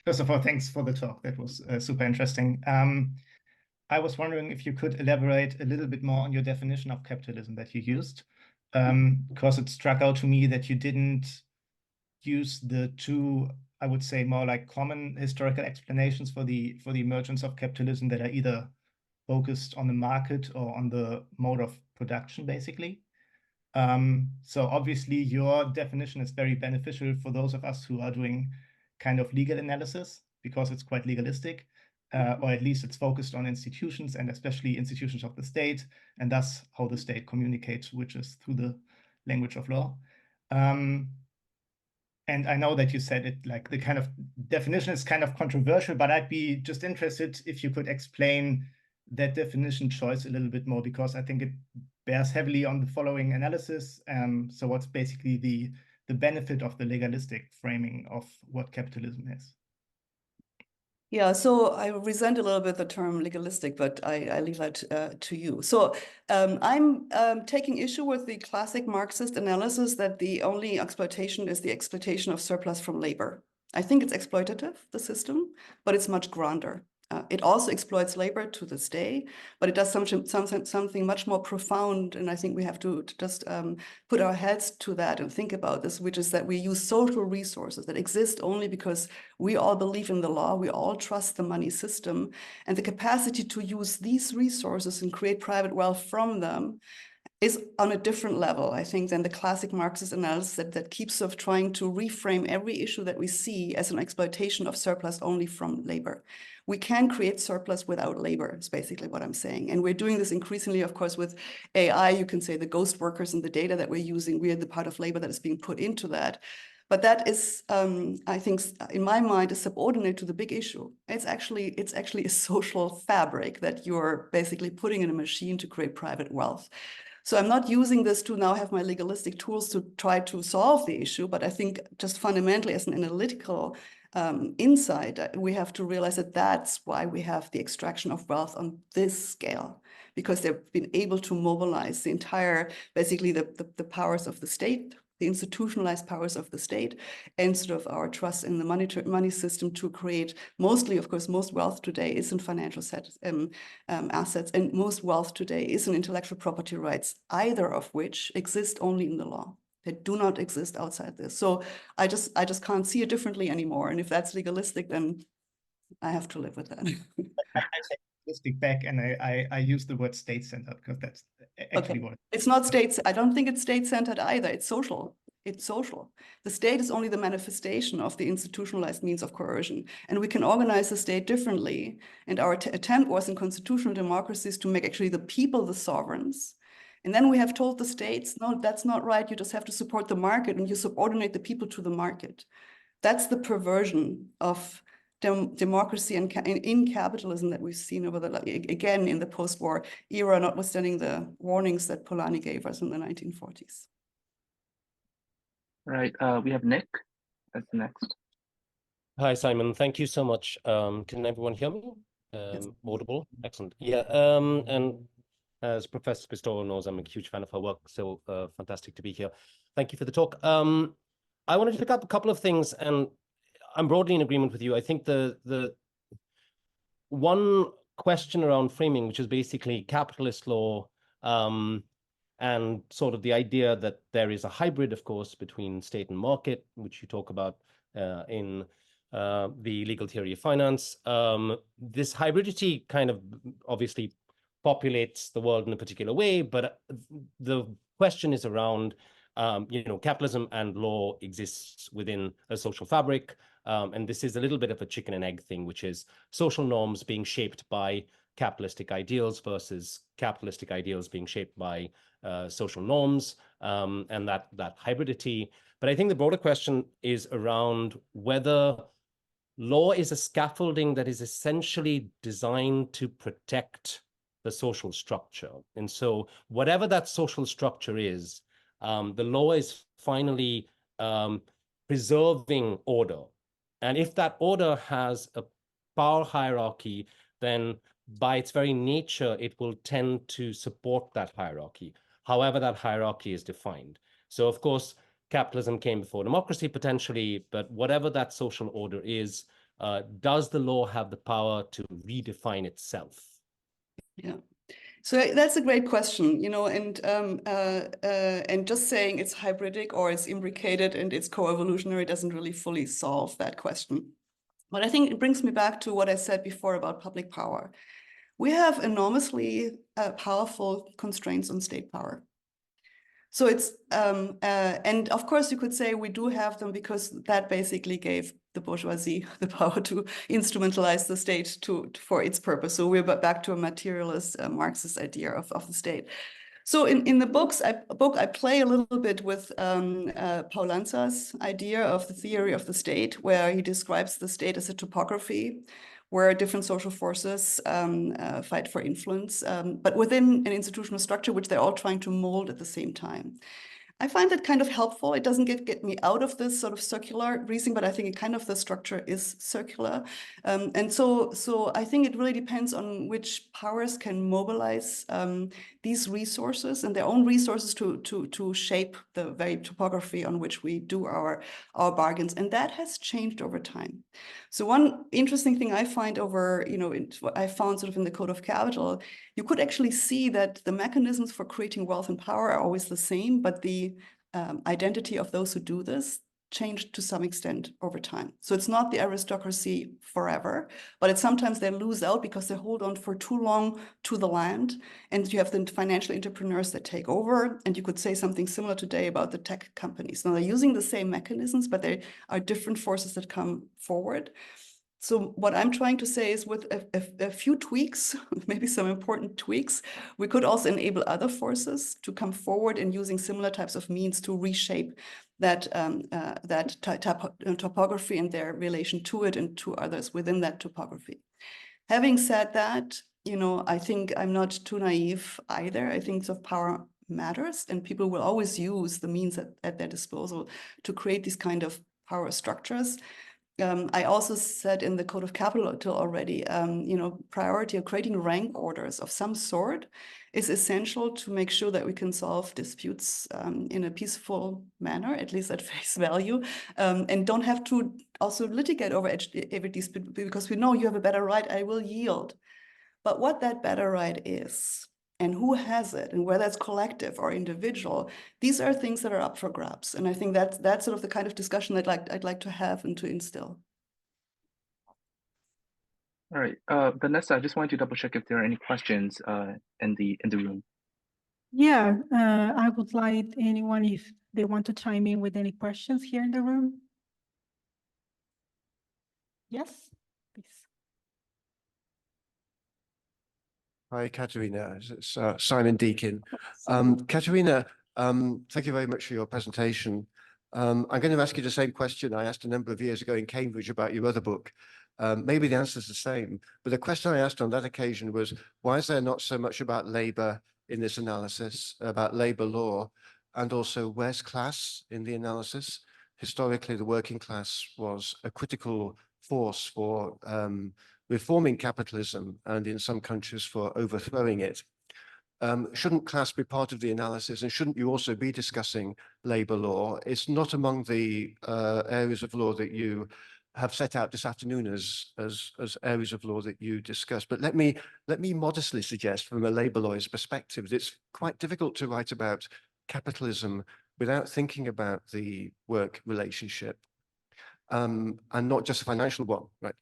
E: First of all, thanks for the talk. That was super interesting. I was wondering if you could elaborate a little bit more on your definition of capitalism that you used, because it struck out to me that you didn't use the two, I would say, more like common historical explanations for the emergence of capitalism that are either focused on the market or on the mode of production, basically. So obviously your definition is very beneficial for those of us who are doing kind of legal analysis, because it's quite legalistic, or at least it's focused on institutions, and especially institutions of the state, and thus how the state communicates, which is through the language of law. And I know that you said it, like the kind of definition is kind of controversial, but I'd be just interested if you could explain that definition choice a little bit more, because I think it bears heavily on the following analysis. So what's basically the benefit of the legalistic framing of what capitalism is?
C: Yeah, so I resent a little bit the term legalistic, but I leave that to you. So I'm taking issue with the classic Marxist analysis that the only exploitation is the exploitation of surplus from labor. I think it's exploitative, the system, but it's much grander It also exploits labor to this day, but it does something much more profound. And I think we have to just put our heads to that and think about this, which is that we use social resources that exist only because we all believe in the law, we all trust the money system, and the capacity to use these resources and create private wealth from them is on a different level, I think, than the classic Marxist analysis that keeps of trying to reframe every issue that we see as an exploitation of surplus only from labor. We can create surplus without labor, is basically what I'm saying. And we're doing this increasingly, of course, with AI. You can say the ghost workers and the data that we're using, we are the part of labor that is being put into that. But that is, I think, in my mind, is subordinate to the big issue. It's actually a social fabric that you're basically putting in a machine to create private wealth. So I'm not using this to now have my legalistic tools to try to solve the issue, but I think just fundamentally as an analytical insight, we have to realize that that's why we have the extraction of wealth on this scale, because they've been able to mobilize the entire, basically the powers of the state, the institutionalized powers of the state, and sort of our trust in the money system to create mostly, of course, most wealth today is in financial assets, and most wealth today is in intellectual property rights, either of which exist only in the law. They do not exist outside this. So I just can't see it differently anymore. And if that's legalistic, then I have to live with that.
E: I take legalistic back, and I use the word state-centered because that's actually what
C: it's not state. I don't think it's state-centered either. It's social. It's social. The state is only the manifestation of the institutionalized means of coercion. And we can organize the state differently. And our attempt was in constitutional democracies to make actually the people the sovereigns. And then we have told the states, no, that's not right. You just have to support the market, and you subordinate the people to the market. That's the perversion of democracy and in capitalism that we've seen over again in the post-war era, notwithstanding the warnings that Polanyi gave us in the 1940s.
A: Right. We have Nick as the next.
F: Hi, Simon. Thank you so much. Can everyone hear me?
C: Yes.
F: Audible? Excellent. Yeah. And as Professor Pistor knows, I'm a huge fan of her work, so fantastic to be here. Thank you for the talk. I wanted to pick up a couple of things, and I'm broadly in agreement with you. I think the one question around framing, which is basically capitalist law, and sort of the idea that there is a hybrid, of course, between state and market, which you talk about in the legal theory of finance. This hybridity kind of obviously populates the world in a particular way, but the question is around, capitalism and law exists within a social fabric. And this is a little bit of a chicken and egg thing, which is social norms being shaped by capitalistic ideals versus capitalistic ideals being shaped by social norms, and that hybridity. But I think the broader question is around whether law is a scaffolding that is essentially designed to protect the social structure. And so whatever that social structure is, the law is finally preserving order. And if that order has a power hierarchy, then by its very nature, it will tend to support that hierarchy, however that hierarchy is defined. So of course, capitalism came before democracy potentially, but whatever that social order is, does the law have the power to redefine itself?
C: Yeah. So that's a great question, and just saying it's hybridic or it's imbricated and it's co-evolutionary doesn't really fully solve that question. But I think it brings me back to what I said before about public power. We have enormously powerful constraints on state power. So it's, and of course you could say we do have them because that basically gave the bourgeoisie the power to instrumentalize the state for its purpose. So we're back to a materialist Marxist idea of the state. So in the book, I play a little bit with Paul Lanza's idea of the theory of the state, where he describes the state as a topography, where different social forces fight for influence, but within an institutional structure, which they're all trying to mold at the same time. I find that kind of helpful. It doesn't get me out of this sort of circular reasoning, but I think it kind of the structure is circular. And so I think it really depends on which powers can mobilize these resources and their own resources to shape the very topography on which we do our bargains. And that has changed over time. So one interesting thing I find over, what I found sort of in the Code of Capital, you could actually see that the mechanisms for creating wealth and power are always the same, but the identity of those who do this changed to some extent over time. So it's not the aristocracy forever, but it's sometimes they lose out because they hold on for too long to the land, and you have the financial entrepreneurs that take over. And you could say something similar today about the tech companies. Now they're using the same mechanisms, but there are different forces that come forward. So what I'm trying to say is with a few tweaks, maybe some important tweaks, we could also enable other forces to come forward in using similar types of means to reshape that, topography and their relation to it and to others within that topography. Having said that, I think I'm not too naive either. I think soft power matters, and people will always use the means at their disposal to create these kind of power structures. I also said in the Code of Capital already, priority of creating rank orders of some sort is essential to make sure that we can solve disputes in a peaceful manner, at least at face value, and don't have to also litigate over every dispute because we know you have a better right, I will yield. But what that better right is, and who has it, and whether it's collective or individual, these are things that are up for grabs. And I think that's sort of the kind of discussion that I'd like to have and to instill.
A: All right, Vanessa, I just wanted to double check if there are any questions in the room.
B: Yeah, I would like anyone, if they want to chime in with any questions here in the room. Yes, please.
G: Hi, Katharina. It's Simon Deakin. Katharina, thank you very much for your presentation. I'm going to ask you the same question I asked a number of years ago in Cambridge about your other book. Maybe the answer is the same, but the question I asked on that occasion was, why is there not so much about labor in this analysis, about labor law, and also where's class in the analysis? Historically, the working class was a critical force for reforming capitalism and in some countries for overthrowing it. Shouldn't class be part of the analysis, and shouldn't you also be discussing labor law? It's not among the areas of law that you have set out this afternoon as areas of law that you discuss. But let me modestly suggest from a labor lawyer's perspective, it's quite difficult to write about capitalism without thinking about the work relationship. And not just a financial one, right?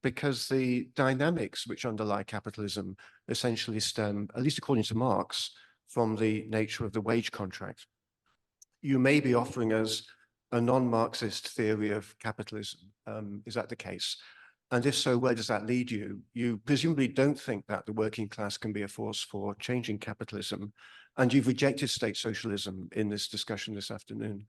G: Because the dynamics which underlie capitalism essentially stem, at least according to Marx, from the nature of the wage contract. You may be offering us a non-Marxist theory of capitalism. Is that the case? And if so, where does that lead you? You presumably don't think that the working class can be a force for changing capitalism, and you've rejected state socialism in this discussion this afternoon.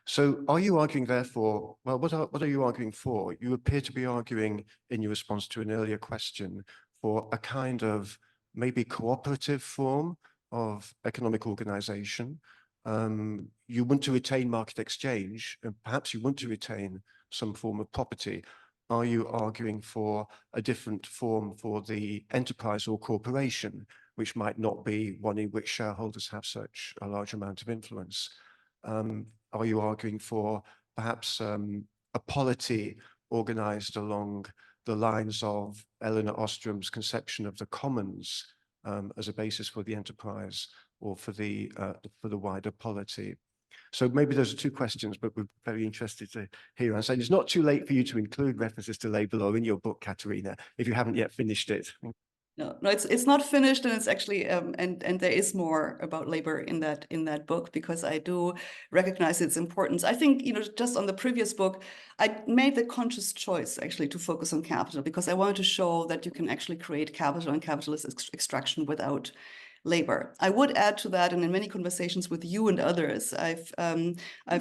G: So are you arguing therefore, well, what are you arguing for? You appear to be arguing in your response to an earlier question for a kind of maybe cooperative form of economic organization. You want to retain market exchange, and perhaps you want to retain some form of property. Are you arguing for a different form for the enterprise or corporation, which might not be one in which shareholders have such a large amount of influence? Are you arguing for perhaps a polity organized along the lines of Elinor Ostrom's conception of the commons as a basis for the enterprise or for the wider polity? So maybe those are two questions, but we're very interested to hear your answer. And it's not too late for you to include references to labor law in your book, Katharina, if you haven't yet finished it.
C: No, it's not finished, and it's actually and there is more about labor in that book, because I do recognize its importance. I think, just on the previous book, I made the conscious choice actually to focus on capital, because I wanted to show that you can actually create capital and capitalist extraction without labor. I would add to that, and in many conversations with you and others, I've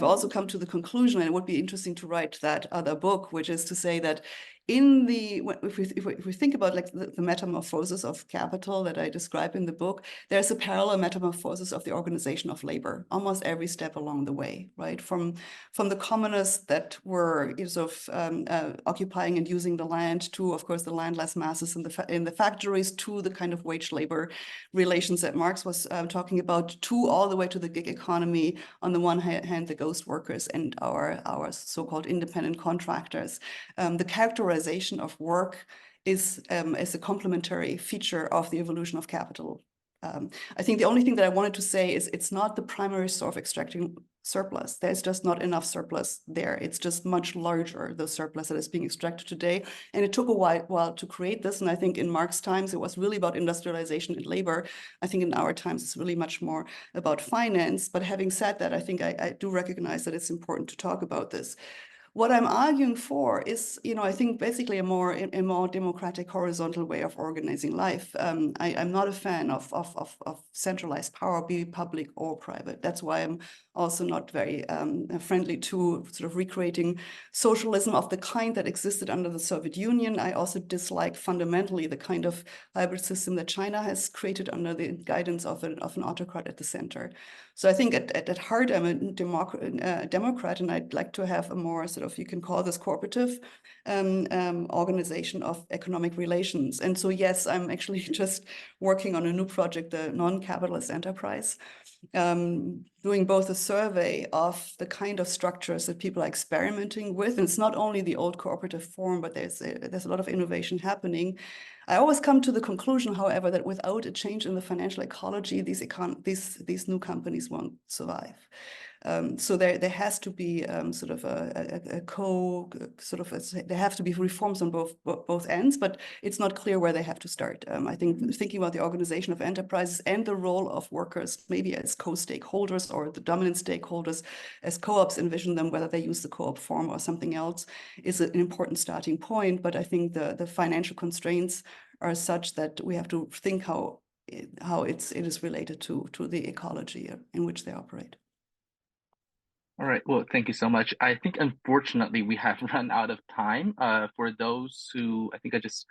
C: also come to the conclusion, and it would be interesting to write that other book, which is to say that if we think about like the metamorphosis of capital that I describe in the book, there's a parallel metamorphosis of the organization of labor almost every step along the way, right? From the commoners that were sort of occupying and using the land to, of course, the landless masses in the factories, to the kind of wage labor relations that Marx was talking about, to all the way to the gig economy. On the one hand, the ghost workers and our so-called independent contractors. The characterization of work is a complementary feature of the evolution of capital. I think the only thing that I wanted to say is it's not the primary source of extracting surplus. There's just not enough surplus there. It's just much larger, the surplus that is being extracted today. And it took a while to create this. And I think in Marx's times, it was really about industrialization and labor. I think in our times, it's really much more about finance. But having said that, I think I do recognize that it's important to talk about this. What I'm arguing for is, I think basically a more democratic, horizontal way of organizing life. I'm not a fan of centralized power, be it public or private. That's why I'm also not very friendly to sort of recreating socialism of the kind that existed under the Soviet Union. I also dislike fundamentally the kind of hybrid system that China has created under the guidance of an autocrat at the center. So I think at heart, I'm a Democrat, and I'd like to have a more sort of, you can call this cooperative organization of economic relations. And so, yes, I'm actually just working on a new project, the non-capitalist enterprise, doing both a survey of the kind of structures that people are experimenting with. And it's not only the old cooperative form, but there's a lot of innovation happening. I always come to the conclusion, however, that without a change in the financial ecology, these new companies won't survive. So there has to be sort of there have to be reforms on both ends, but it's not clear where they have to start. I think thinking about the organization of enterprises and the role of workers, maybe as co-stakeholders or the dominant stakeholders, as co-ops envision them, whether they use the co-op form or something else, is an important starting point. But I think the financial constraints are such that we have to think how it is related to the ecology in which they operate.
A: All right. Well, thank you so much. I think, unfortunately, we have run out of time. For those who, I think I just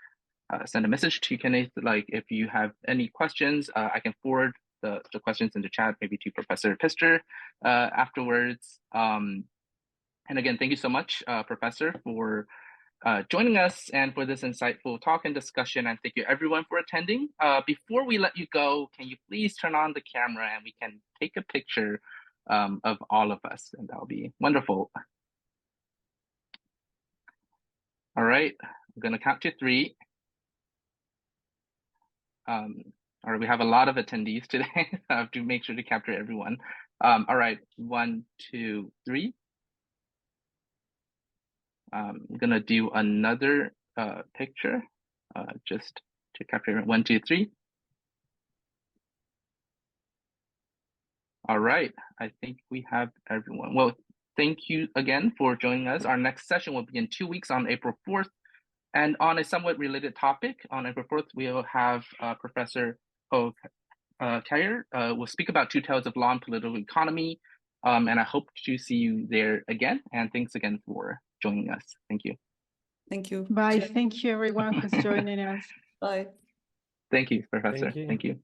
A: sent a message to Kenneth, like if you have any questions, I can forward the questions in the chat, maybe to Professor Pistor afterwards. And again, thank you so much, Professor, for joining us and for this insightful talk and discussion. And thank you everyone for attending. Before we let you go, can you please turn on the camera and we can take a picture of all of us, and that'll be wonderful. All right, I'm gonna count to 3. All right, we have a lot of attendees today. I have to make sure to capture everyone. All right, 1, 2, 3. I'm gonna do another picture just to capture everyone. 1, 2, 3. All right, I think we have everyone. Well, thank you again for joining us. Our next session will be in 2 weeks on April 4th. And on a somewhat related topic, on April 4th, we'll have Professor Ho Kyer will speak about 2 tales of law and political economy. And I hope to see you there again. And thanks again for joining us. Thank you.
C: Thank you.
B: Bye. Thank you, everyone who's joining us.
C: Bye.
A: Thank you, Professor.
F: Thank you.
A: Thank you.